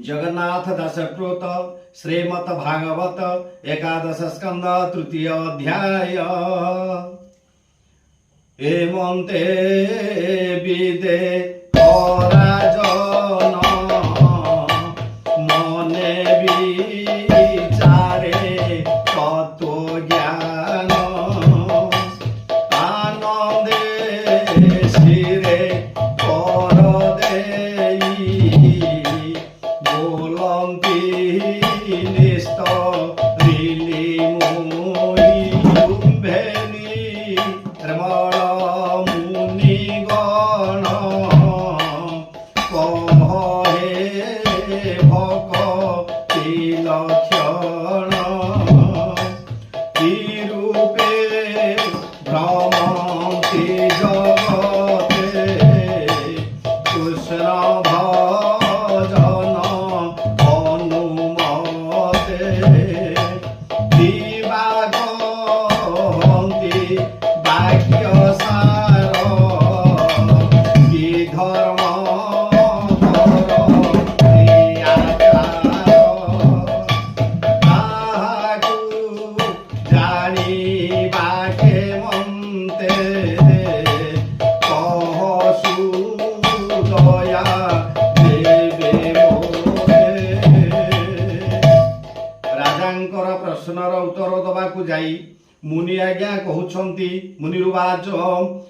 जगन्नाथ दासप्रोत श्रीमद भागवत एकादश स्कंद तृतीय अध्याय। हेमंते विदे राजन मने विचारे तत्व ज्ञान आनंदे शिरे कर देई बोलंती निस्त रिली मुई भेनी रमण मुनि गण कहे भक्ति लक्षण रूपे भ्रमन्ति जगते कृष्ण भजन अनुमते दिवागन्ति वाक्यसार विधर्म प्रश्नर उत्तर दबाकू जाई मुनि आज्ञा कहउछंती मुनिरुवाच